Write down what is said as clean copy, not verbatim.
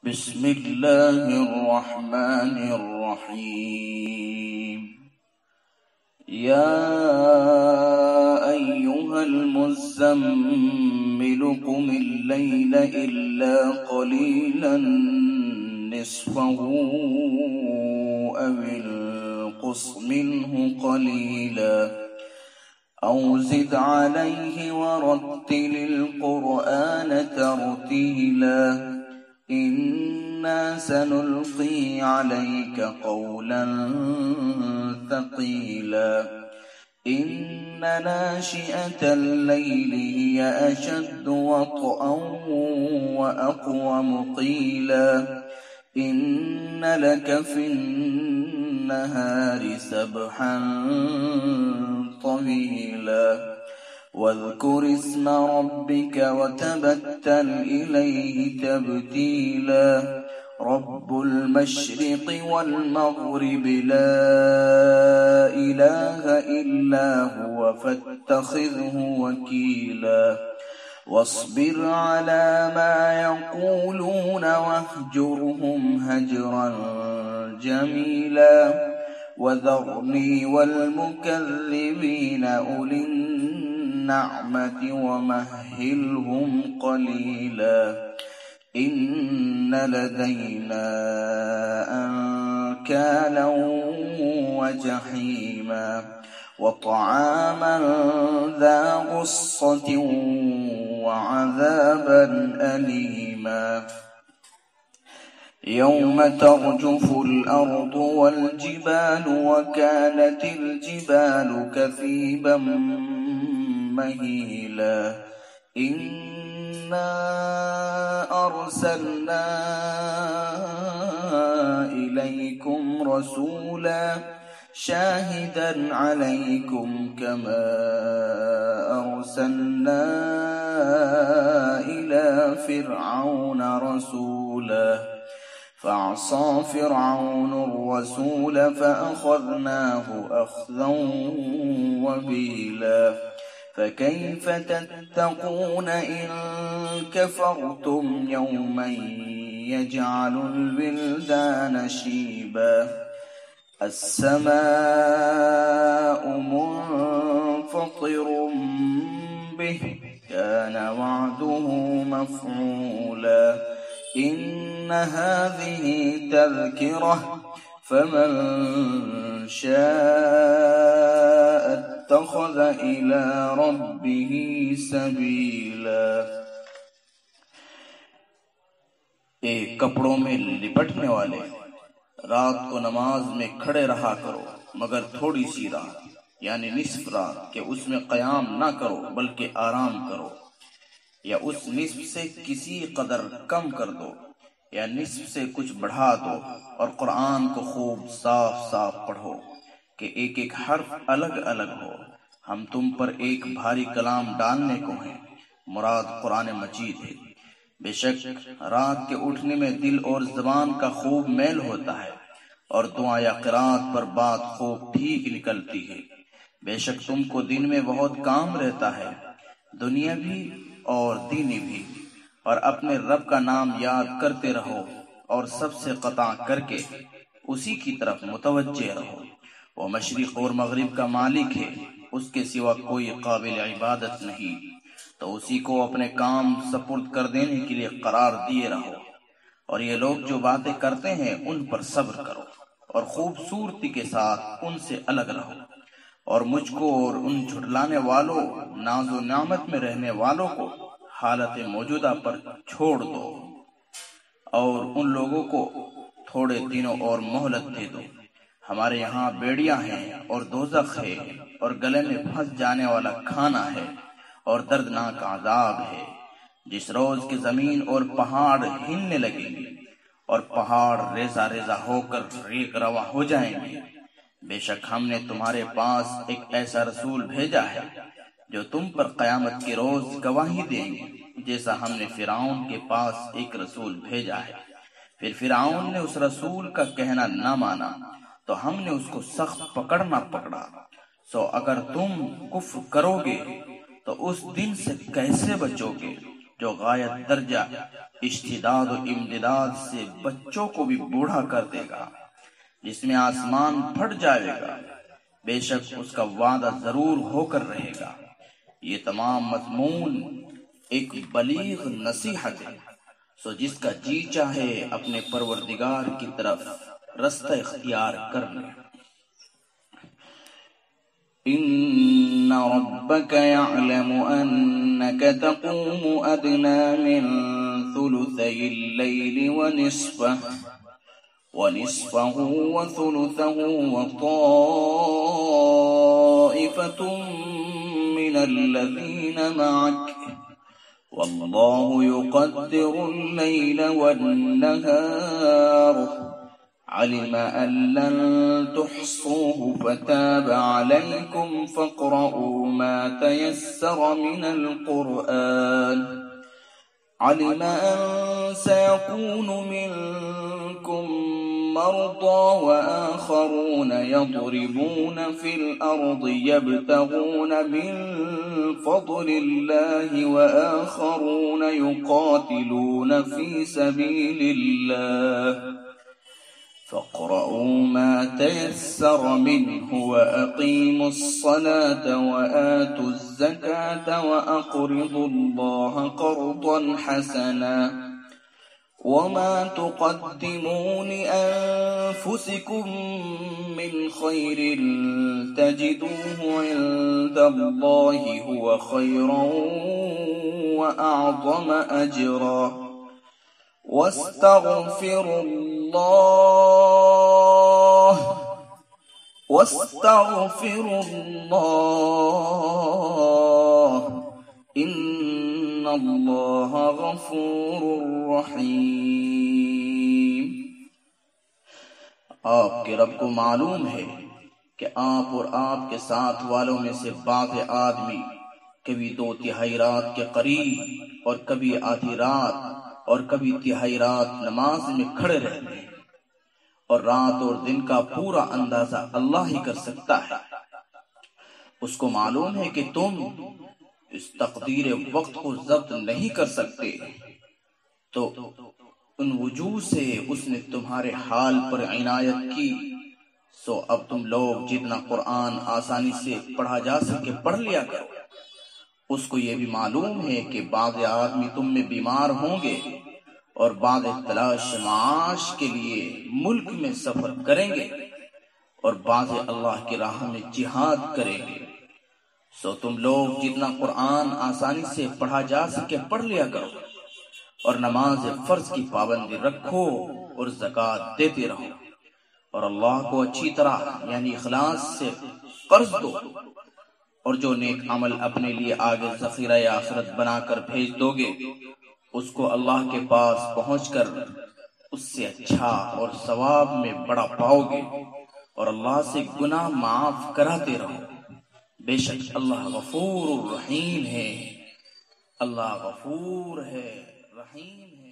بسم الله الرحمن الرحيم. يا أيها المزمل قم الليل إلا قليلا نصفه أو انقص منه قليلا أو زد عليه ورتل القرآن ترتيلا إنا سنلقي عليك قولا ثقيلا إن ناشئة الليل هي أشد وطئا وأقوم قيلا إن لك في النهار سبحا طويلا واذكر اسم ربك وتبتل إليه تبتيلا رب المشرق والمغرب لا إله إلا هو فاتخذه وكيلا واصبر على ما يقولون واهجرهم هجرا جميلا وذرني والمكذبين أولي النعمة ومهلهم قليلا إن لدينا أنكالا وجحيما وطعاما ذا غصة وعذابا أليما يوم ترجف الأرض والجبال وكانت الجبال كثيبا مهيلا إنا أرسلنا إليكم رسولا شاهدا عليكم كما أرسلنا إلى فرعون رسولا فعصى فرعون الرسول فأخذناه أخذا وبيلا فكيف تتقون إن كفرتم يوما يجعل الولدان شيبا السماء منفطر به كان وعده مفعولا إن هذه تذكرة فمن شاء اتخذ إلى ربه سبيلا ایک کپڑوں میں لپٹنے والے رات کو نماز میں کھڑے رہا کرو مگر تھوڑی سی رات یعنی نصف رات کہ اس میں قیام نہ کرو بلکہ آرام کرو یا اس نصف سے کسی قدر کم کر دو یا نصف سے کچھ بڑھا دو اور قرآن کو خوب صاف صاف پڑھو کہ ایک ایک حرف الگ الگ ہو ہم تم پر ایک بھاری کلام ڈالنے کو ہیں مراد قرآن مجید ہے بے شک رات کے اٹھنے میں دل اور زبان کا خوب میل ہوتا ہے اور دعا یا قرات پر بات خوب ٹھیک نکلتی ہے بے شک تم کو دن میں بہت کام رہتا ہے دنیاوی اور دینی بھی اور اپنے رب کا نام یاد کرتے رہو اور سب سے قطع کر کے اسی کی طرف متوجہ رہو وہ مشرق اور مغرب کا مالک ہے اس کے سوا کوئی قابل عبادت نہیں تو اسی کو اپنے کام سپرد کر دینے کے لیے قرار دیے رہو اور یہ لوگ جو باتیں کرتے ہیں ان پر صبر کرو اور خوبصورتی کے ساتھ ان سے الگ رہو اور مجھ کو اور ان جھٹلانے والوں ناز و نعمت میں رہنے والوں کو حالت موجودہ پر چھوڑ دو اور ان لوگوں کو تھوڑے دنوں اور مہلت دے دو ہمارے یہاں بیڑیاں ہیں اور دوزخ ہے اور گلے میں پھنس جانے والا کھانا ہے اور دردناک عذاب ہے جس روز کی زمین اور پہاڑ ہلنے لگیں گے اور پہاڑ ریزہ ریزہ ہو کر ریگ روا ہو جائیں گے بے شک ہم نے تمہارے پاس ایک ایسا رسول بھیجا ہے جو تم پر قیامت کے روز گواہی دیں گے جیسا ہم نے فرعون کے پاس ایک رسول بھیجا ہے پھر فرعون نے اس رسول کا کہنا نہ مانا تو ہم نے اس کو سخت پکڑنا پکڑا سو اگر تم کفر کرو گے تو اس دن سے کیسے بچو گے جو غایت درجہ اشتداد و امتداد سے بچوں کو بھی بوڑھا کر دے گا، جس میں آسمان پھٹ جائے گا، بے شک اس کا وعدہ ضرور ہو کر رہے گا۔ یہ تمام مضمون ایک بلیغ نصیحت ہے، سو جس کا جی چاہے اپنے پروردگار کی طرف رستہ اختیار کر لے۔ إن ربك يعلم أنك تقوم أدنى من ثلثي الليل ونصفه وثلثه وطائفة من الذين معك والله يقدر الليل والنهار علم أن لن تحصوه فتاب عليكم فاقرؤوا ما تيسر من القرآن علم أن سيكون منكم مرضى وآخرون يضربون في الأرض يبتغون من فضل الله وآخرون يقاتلون في سبيل الله فاقرؤوا ما تيسر منه وأقيموا الصلاة وآتوا الزكاة وأقرضوا الله قرضا حسنا وما تقدموا لأنفسكم من خير تجدوه عند الله هو خيرا وأعظم أجرا واستغفروا الله إن الله غفور رحيم۔ آپ کے رب کو معلوم ہے کہ آپ اور آپ کے ساتھ والوں میں سے بعض آدمی کبھی 2/3 رات کے قریب اور کبھی آدھی رات اور کبھی 1/3 رات نماز میں کھڑے رہتے ہیں، اور رات اور دن کا پورا اندازہ اللہ ہی کر سکتا ہے۔ اس کو معلوم ہے کہ تم اس تقدیر وقت کو ضبط نہیں کر سکتے، تو ان وجوہ سے اس نے تمہارے حال پر عنایت کی، سو اب تم لوگ جتنا قرآن آسانی سے پڑھا جا سکے پڑھ لیا کرو۔ اس کو یہ بھی معلوم ہے کہ بعض آدمی تم میں بیمار ہوں گے اور بعض تلاش معاش کے لیے ملک میں سفر کریں گے اور بعض اللہ کی راہ میں جہاد کریں گے، سو تم لوگ جتنا قرآن آسانی سے پڑھا جا سکے پڑھ لیا کرو، اور نماز فرض کی پابندی رکھو اور زکوٰۃ دیتے رہو، اور اللہ کو اچھی طرح یعنی اخلاص سے قرض دو، اور جو نیک عمل اپنے لیے آگے ذخیرہ آخرت بنا کر بھیج دو گے، اس کو اللہ کے پاس پہنچ کر اس سے اچھا اور ثواب میں بڑا پاؤ گے، اور اللہ سے گناہ معاف کراتے رہو، بے شک اللہ غفور رحیم ہے، اللہ غفور ہے رحیم ہے۔